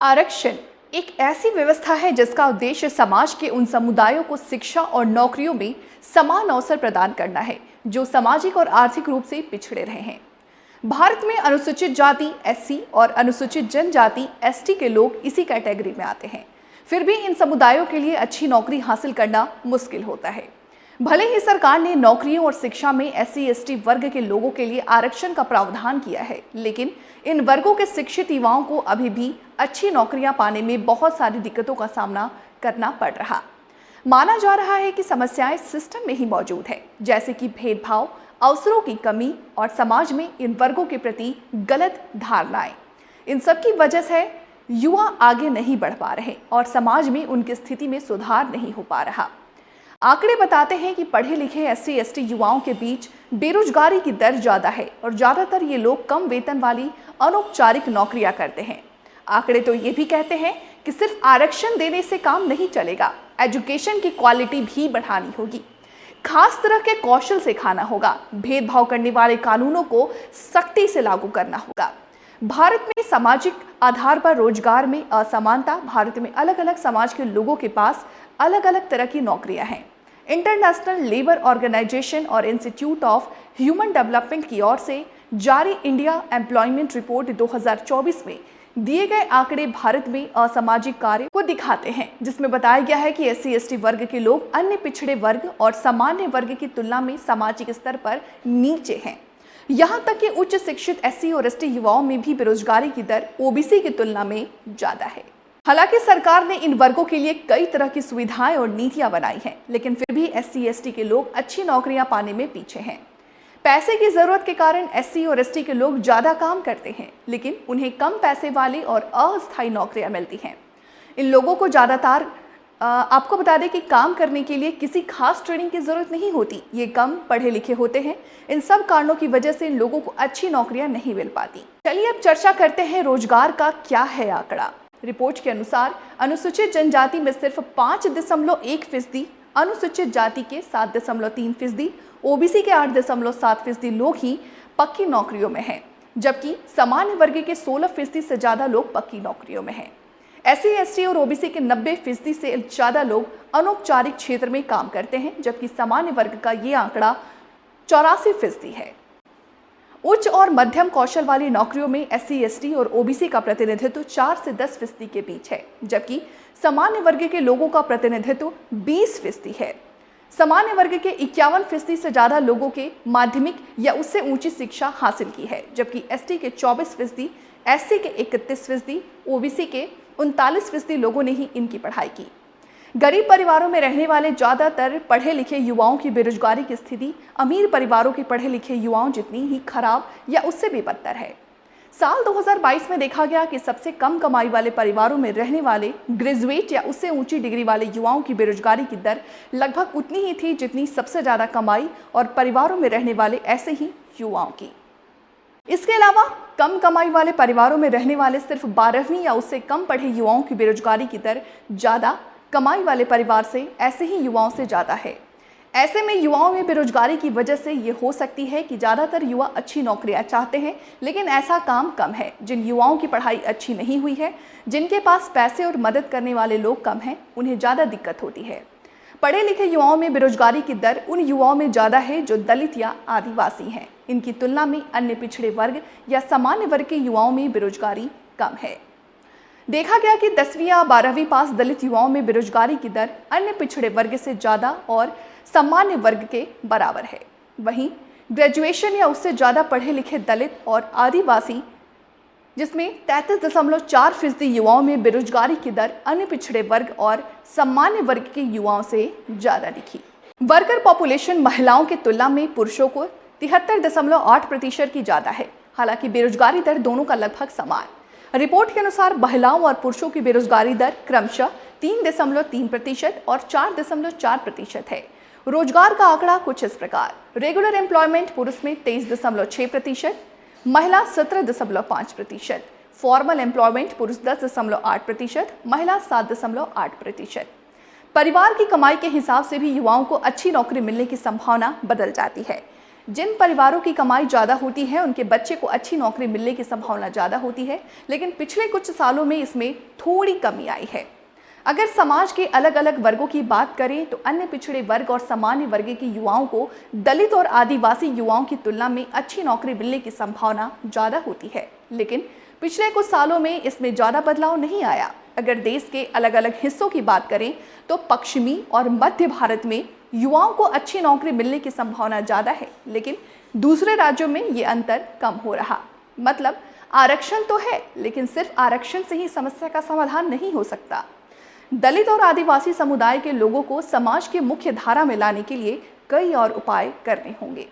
आरक्षण एक ऐसी व्यवस्था है जिसका उद्देश्य समाज के उन समुदायों को शिक्षा और नौकरियों में समान अवसर प्रदान करना है जो सामाजिक और आर्थिक रूप से पिछड़े रहे हैं। भारत में अनुसूचित जाति एससी और अनुसूचित जनजाति एसटी के लोग इसी कैटेगरी में आते हैं। फिर भी इन समुदायों के लिए अच्छी नौकरी हासिल करना मुश्किल होता है। भले ही सरकार ने नौकरियों और शिक्षा में एससी एसटी वर्ग के लोगों के लिए आरक्षण का प्रावधान किया है, लेकिन इन वर्गों के शिक्षित युवाओं को अभी भी अच्छी नौकरियां पाने में बहुत सारी दिक्कतों का सामना करना पड़ रहा। माना जा रहा है कि समस्याएं सिस्टम में ही मौजूद है, जैसे कि भेदभाव, अवसरों की कमी और समाज में इन वर्गों के प्रति गलत धारणाएं। इन सब की वजह से युवा आगे नहीं बढ़ पा रहे और समाज में उनकी स्थिति में सुधार नहीं हो पा रहा। आंकड़े बताते हैं कि पढ़े लिखे एससी एसटी युवाओं के बीच बेरोजगारी की दर ज़्यादा है और ज़्यादातर ये लोग कम वेतन वाली अनौपचारिक नौकरियां करते हैं। आंकड़े तो ये भी कहते हैं कि सिर्फ आरक्षण देने से काम नहीं चलेगा, एजुकेशन की क्वालिटी भी बढ़ानी होगी, खास तरह के कौशल सिखाना होगा, भेदभाव करने वाले कानूनों को सख्ती से लागू करना होगा। भारत में सामाजिक आधार पर रोजगार में असमानता। भारत में अलग अलग समाज के लोगों के पास अलग अलग तरह की नौकरियां हैं। इंटरनेशनल लेबर ऑर्गेनाइजेशन और इंस्टीट्यूट ऑफ ह्यूमन डेवलपमेंट की ओर से जारी इंडिया एम्प्लॉयमेंट रिपोर्ट 2024 में दिए गए आंकड़े भारत में असामाजिक कार्य को दिखाते हैं, जिसमें बताया गया है कि एससी एसटी वर्ग के लोग अन्य पिछड़े वर्ग और सामान्य वर्ग की तुलना में सामाजिक स्तर पर नीचे हैं। यहाँ तक कि उच्च शिक्षित एससी और एसटी युवाओं में भी बेरोजगारी की दर ओबीसी की तुलना में ज्यादा है। हालांकि सरकार ने इन वर्गों के लिए कई तरह की सुविधाएं और नीतियां बनाई हैं, लेकिन फिर भी एससी एसटी के लोग अच्छी नौकरियां पाने में पीछे हैं। पैसे की जरूरत के कारण एससी और एसटी के लोग ज्यादा काम करते हैं, लेकिन उन्हें कम पैसे वाली और अस्थायी नौकरियां मिलती हैं। इन लोगों को ज्यादातर आपको बता दें कि काम करने के लिए किसी खास ट्रेनिंग की जरूरत नहीं होती। ये कम पढ़े लिखे होते हैं। इन सब कारणों की वजह से इन लोगों को अच्छी नौकरियां नहीं मिल पाती। चलिए अब चर्चा करते हैं रोजगार का क्या है आंकड़ा। रिपोर्ट के अनुसार अनुसूचित जनजाति में सिर्फ 5.1%, अनुसूचित जाति के 7.3%, ओबीसी के 8.7% लोग ही पक्की नौकरियों में हैं, जबकि सामान्य वर्ग के 16% से ज्यादा लोग पक्की नौकरियों में हैं। एससी एसटी और ओबीसी के 90% से ज्यादा लोग अनौपचारिक क्षेत्र में काम करते हैं, जबकि सामान्य वर्ग का ये आंकड़ा 84% है। उच्च और मध्यम कौशल वाली नौकरियों में एससी एसटी और ओबीसी का प्रतिनिधित्व 4 से 10% के बीच है, जबकि सामान्य वर्ग के लोगों का प्रतिनिधित्व 20% है। सामान्य वर्ग के 51% से ज्यादा लोगों के माध्यमिक या उससे ऊंची शिक्षा हासिल की है, जबकि एसटी के 24%, एससी के 31%, ओबीसी के 39% लोगों ने ही इनकी पढ़ाई की। गरीब परिवारों में रहने वाले ज्यादातर पढ़े लिखे युवाओं की बेरोजगारी की स्थिति अमीर परिवारों के पढ़े लिखे युवाओं जितनी ही खराब या उससे भी बदतर है। साल 2022 में देखा गया कि सबसे कम कमाई वाले परिवारों में रहने वाले ग्रेजुएट या उससे ऊंची डिग्री वाले युवाओं की बेरोजगारी की दर लगभग उतनी ही थी जितनी सबसे ज्यादा कमाई और परिवारों में रहने वाले ऐसे ही युवाओं की। इसके अलावा कम कमाई वाले परिवारों में रहने वाले सिर्फ 12वीं या उससे कम पढ़े युवाओं की बेरोजगारी की दर ज्यादा कमाई वाले परिवार से ऐसे ही युवाओं से ज्यादा है। ऐसे में युवाओं में बेरोजगारी की वजह से ये हो सकती है कि ज़्यादातर युवा अच्छी नौकरियां चाहते हैं, लेकिन ऐसा काम कम है। जिन युवाओं की पढ़ाई अच्छी नहीं हुई है, जिनके पास पैसे और मदद करने वाले लोग कम हैं, उन्हें ज़्यादा दिक्कत होती है। पढ़े लिखे युवाओं में बेरोजगारी की दर उन युवाओं में ज़्यादा है जो दलित या आदिवासी हैं। इनकी तुलना में अन्य पिछड़े वर्ग या सामान्य वर्ग के युवाओं में बेरोजगारी कम है। देखा गया कि 10वीं या 12वीं पास दलित युवाओं में बेरोजगारी की दर अन्य पिछड़े वर्ग से ज़्यादा और सामान्य वर्ग के बराबर है। वहीं ग्रेजुएशन या उससे ज़्यादा पढ़े लिखे दलित और आदिवासी, जिसमें 33.4% युवाओं में बेरोजगारी की दर अन्य पिछड़े वर्ग और सामान्य वर्ग के युवाओं से ज़्यादा दिखी। वर्कर पॉपुलेशन महिलाओं की तुलना में पुरुषों को 73.8% की ज़्यादा है। हालांकि बेरोजगारी दर दोनों का लगभग समान। रिपोर्ट के अनुसार महिलाओं और पुरुषों की बेरोजगारी दर क्रमशः 3.3% और 4.4% है। रोजगार का आंकड़ा कुछ इस प्रकार। रेगुलर एम्प्लॉयमेंट पुरुष में 23.6%, महिला 17.5%, फॉर्मल एम्प्लॉयमेंट पुरुष 10.8%, महिला 7.8%। परिवार की कमाई के हिसाब से भी युवाओं को अच्छी नौकरी मिलने की संभावना बदल जाती है। जिन परिवारों की कमाई ज़्यादा होती है उनके बच्चे को अच्छी नौकरी मिलने की संभावना ज़्यादा होती है, लेकिन पिछले कुछ सालों में इसमें थोड़ी कमी आई है। अगर समाज के अलग अलग वर्गों की बात करें तो अन्य पिछड़े वर्ग और सामान्य वर्ग के युवाओं को दलित और आदिवासी युवाओं की तुलना में अच्छी नौकरी मिलने की संभावना ज़्यादा होती है, लेकिन पिछले कुछ सालों में इसमें ज़्यादा बदलाव नहीं आया। अगर देश के अलग अलग हिस्सों की बात करें तो पश्चिमी और मध्य भारत में युवाओं को अच्छी नौकरी मिलने की संभावना ज़्यादा है, लेकिन दूसरे राज्यों में ये अंतर कम हो रहा। मतलब आरक्षण तो है, लेकिन सिर्फ आरक्षण से ही समस्या का समाधान नहीं हो सकता। दलित और आदिवासी समुदाय के लोगों को समाज के मुख्य धारा में लाने के लिए कई और उपाय करने होंगे।